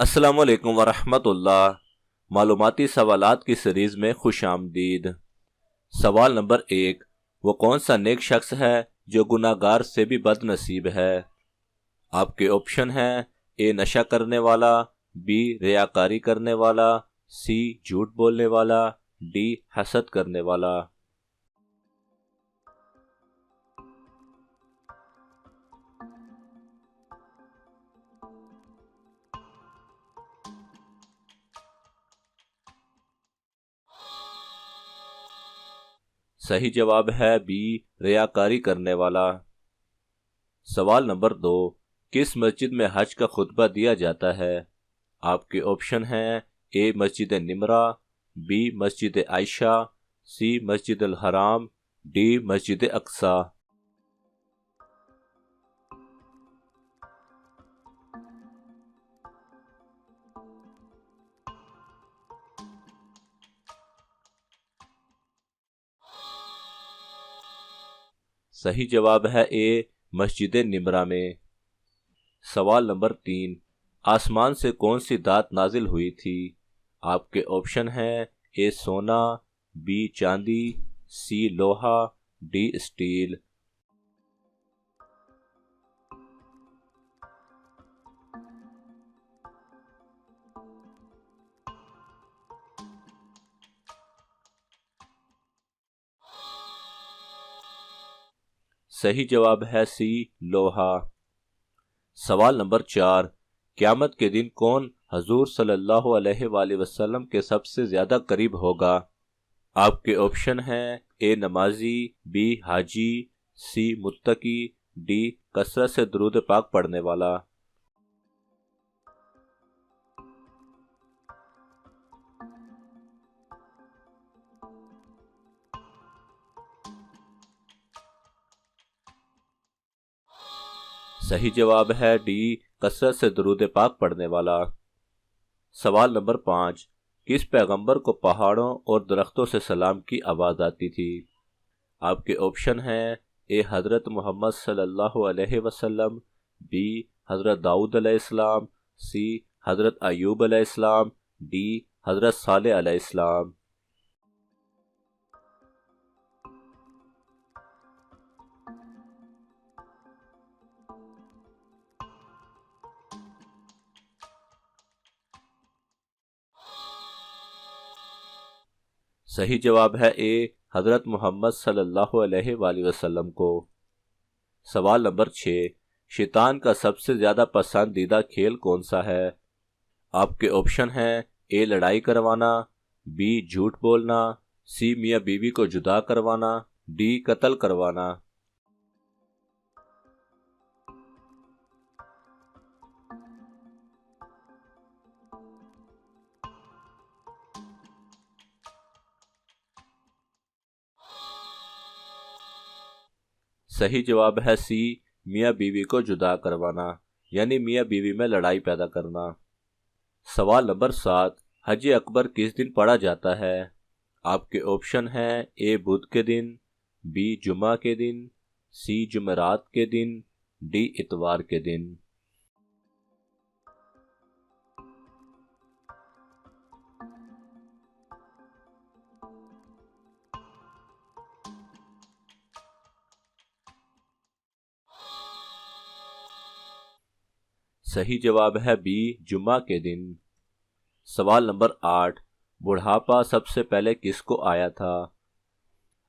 السلام علیکم ورحمۃ اللہ۔ معلوماتی سوالات کی سیریز میں خوش آمدید۔ سوال نمبر 1، وہ کون سا نیک شخص ہے جو گناہ گار سے بھی بد نصیب ہے؟ آپ کے آپشن ہیں: اے نشہ کرنے والا، بی ریاکاری کرنے والا، سی جھوٹ بولنے والا، ڈی حسد کرنے والا۔ صحیح جواب ہے بی ریاکاری کرنے والا۔ سوال نمبر 2، کس مسجد میں حج کا خطبہ دیا جاتا ہے؟ آپ کے آپشن ہیں: اے مسجد نمرہ، بی مسجد عائشہ، سی مسجد الحرام، ڈی مسجد اقصی۔ صحیح جواب ہے اے مسجد نمرہ میں۔ سوال نمبر 3، آسمان سے کون سی دات نازل ہوئی تھی؟ آپ کے آپشن ہیں: اے سونا، بی چاندی، سی لوہا، ڈی اسٹیل۔ صحیح جواب ہے سی لوہا۔ سوال نمبر 4، قیامت کے دن کون حضور صلی اللہ علیہ وآلہ وسلم کے سب سے زیادہ قریب ہوگا؟ آپ کے آپشن ہیں: اے نمازی، بی حاجی، سی متقی، ڈی کثرت سے درود پاک پڑھنے والا۔ صحیح جواب ہے ڈی کثرت سے درود پاک پڑھنے والا۔ سوال نمبر 5، کس پیغمبر کو پہاڑوں اور درختوں سے سلام کی آواز آتی تھی؟ آپ کے آپشن ہیں: اے حضرت محمد صلی اللہ علیہ وسلم، بی حضرت داؤد علیہ السلام، سی حضرت ایوب علیہ السلام، ڈی حضرت صالح علیہ السلام۔ صحیح جواب ہے اے حضرت محمد صلی اللہ علیہ وآلہ وسلم کو۔ سوال نمبر 6، شیطان کا سب سے زیادہ پسندیدہ کھیل کون سا ہے؟ آپ کے آپشن ہیں: اے لڑائی کروانا، بی جھوٹ بولنا، سی میاں بیوی کو جدا کروانا، ڈی قتل کروانا۔ صحیح جواب ہے سی میاں بیوی کو جدا کروانا، یعنی میاں بیوی میں لڑائی پیدا کرنا۔ سوال نمبر 7، حج اکبر کس دن پڑھا جاتا ہے؟ آپ کے آپشن ہیں: اے بدھ کے دن، بی جمعہ کے دن، سی جمعرات کے دن، ڈی اتوار کے دن۔ صحیح جواب ہے بی جمعہ کے دن۔ سوال نمبر 8، بڑھاپا سب سے پہلے کس کو آیا تھا؟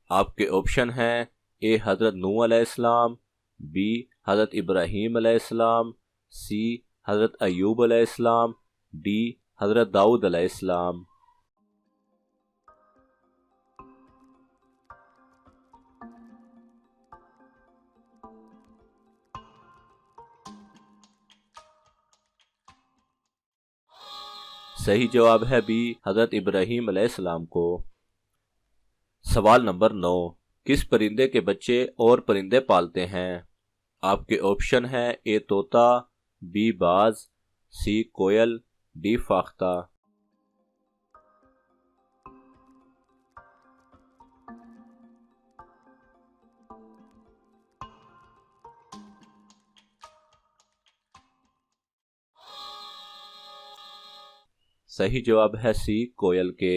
آپ کے آپشن ہیں: اے حضرت نوح علیہ السلام، بی حضرت ابراہیم علیہ السلام، سی حضرت ایوب علیہ السلام، ڈی حضرت داؤد علیہ السلام۔ صحیح جواب ہے بی حضرت ابراہیم علیہ السلام کو۔ سوال نمبر 9، کس پرندے کے بچے اور پرندے پالتے ہیں؟ آپ کے آپشن ہیں: اے طوطا، بی باز، سی کوئل، ڈی فاختہ۔ صحیح جواب ہے سی کوئل کے۔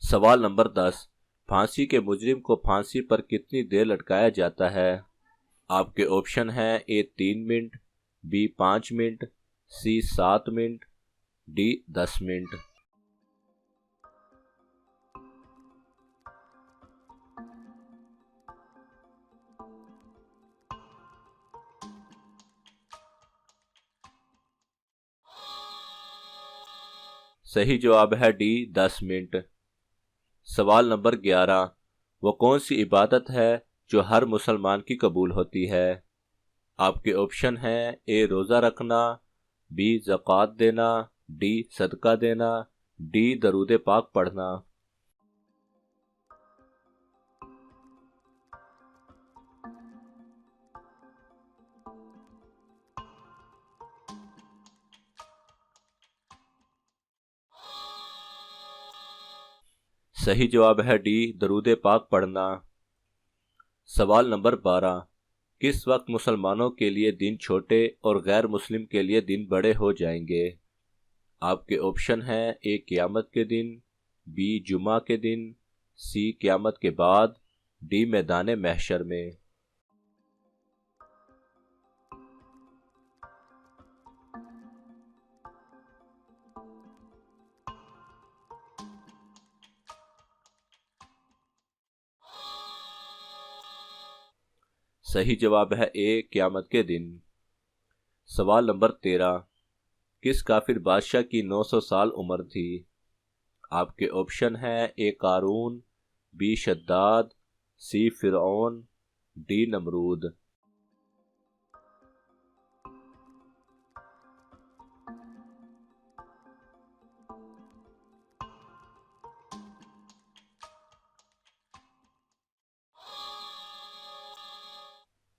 سوال نمبر 10، پھانسی کے مجرم کو پھانسی پر کتنی دیر لٹکایا جاتا ہے؟ آپ کے آپشن ہیں اے 3 منٹ، بی 5 منٹ، سی 7 منٹ، ڈی 10 منٹ۔ صحیح جواب ہے ڈی 10 منٹ۔ سوال نمبر 11، وہ کون سی عبادت ہے جو ہر مسلمان کی قبول ہوتی ہے؟ آپ کے آپشن ہیں اے روزہ رکھنا، بی زکوٰۃ دینا، ڈی صدقہ دینا، ڈی درود پاک پڑھنا۔ صحیح جواب ہے ڈی درود پاک پڑھنا۔ سوال نمبر 12، کس وقت مسلمانوں کے لیے دن چھوٹے اور غیر مسلم کے لیے دن بڑے ہو جائیں گے؟ آپ کے آپشن ہیں اے قیامت کے دن، بی جمعہ کے دن، سی قیامت کے بعد، ڈی میدان محشر میں۔ صحیح جواب ہے اے قیامت کے دن۔ سوال نمبر 13، کس کافر بادشاہ کی 900 سال عمر تھی؟ آپ کے آپشن ہیں اے قارون، بی شداد، سی فرعون، ڈی نمرود۔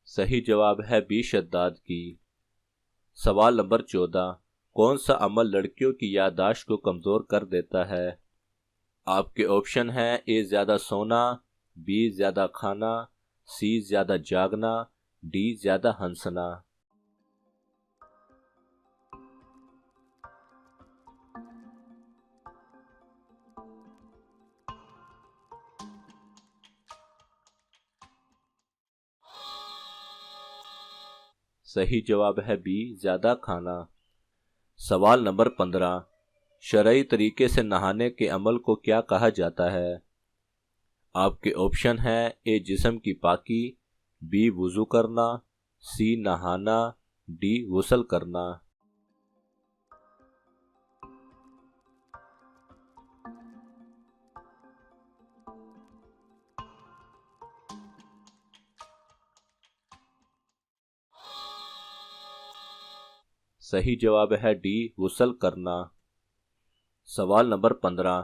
صحیح جواب ہے بی شداد کی۔ سوال نمبر 14، کون سا عمل لڑکیوں کی یادداشت کو کمزور کر دیتا ہے؟ آپ کے آپشن ہیں اے زیادہ سونا، بی زیادہ کھانا، سی زیادہ جاگنا، ڈی زیادہ ہنسنا۔ صحیح جواب ہے بی زیادہ کھانا۔ سوال نمبر 15، شرعی طریقے سے نہانے کے عمل کو کیا کہا جاتا ہے؟ آپ کے آپشن ہیں اے جسم کی پاکی، بی وضو کرنا، سی نہانا، ڈی غسل کرنا۔ صحیح جواب ہے ڈی غسل کرنا۔ سوال نمبر 15،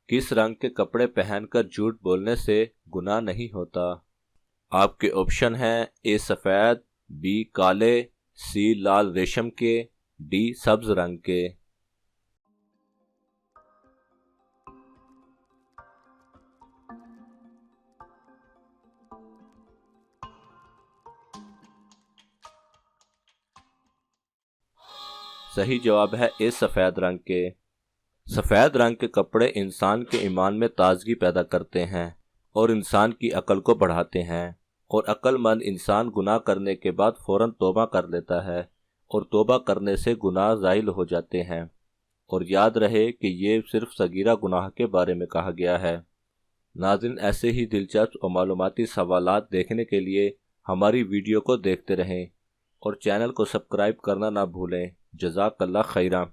کس رنگ کے کپڑے پہن کر جھوٹ بولنے سے گناہ نہیں ہوتا؟ آپ کے آپشن ہیں اے سفید، بی کالے، سی لال ریشم کے، ڈی سبز رنگ کے۔ صحیح جواب ہے اے سفید رنگ کے۔ سفید رنگ کے کپڑے انسان کے ایمان میں تازگی پیدا کرتے ہیں اور انسان کی عقل کو بڑھاتے ہیں، اور عقل مند انسان گناہ کرنے کے بعد فوراً توبہ کر لیتا ہے، اور توبہ کرنے سے گناہ زائل ہو جاتے ہیں۔ اور یاد رہے کہ یہ صرف صغیرہ گناہ کے بارے میں کہا گیا ہے۔ ناظرین، ایسے ہی دلچسپ اور معلوماتی سوالات دیکھنے کے لیے ہماری ویڈیو کو دیکھتے رہیں اور چینل کو سبسکرائب کرنا نہ بھولیں۔ جزاک اللہ خیرہ۔